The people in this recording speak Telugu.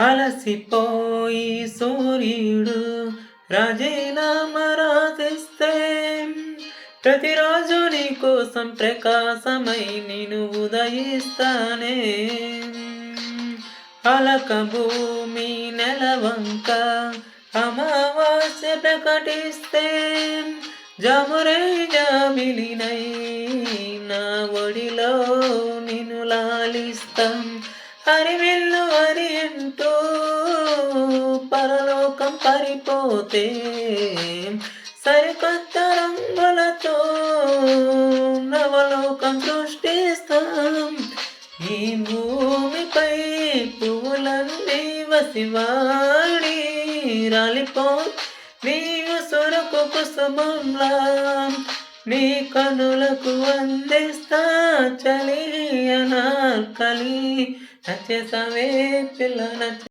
అలసిపోయి సూర్యుడు రాజీనామా రాసిస్తే ప్రతిరోజు నీ కోసం ప్రకాశమై నేను ఉదయిస్తానే. అలక భూమి నెలవంక అమావాస్య ప్రకటిస్తే జమురై జాబిలినై నా ఒడిలో నిన్ను లాలిస్తాం. హరివిల్లు హరి అంటూ పరలోకం పరిపోతే సరికొత్త రంగులతో నవలోకం సృష్టిస్తాం. ఈ భూమిపై పువ్వులను వసివాడి రాలిపో నీవు సురకు కుసుమంలా నీ కనులకు అందిస్తా చలి అనార్కలి నచ్చేసావే పిల్ల నచ్చ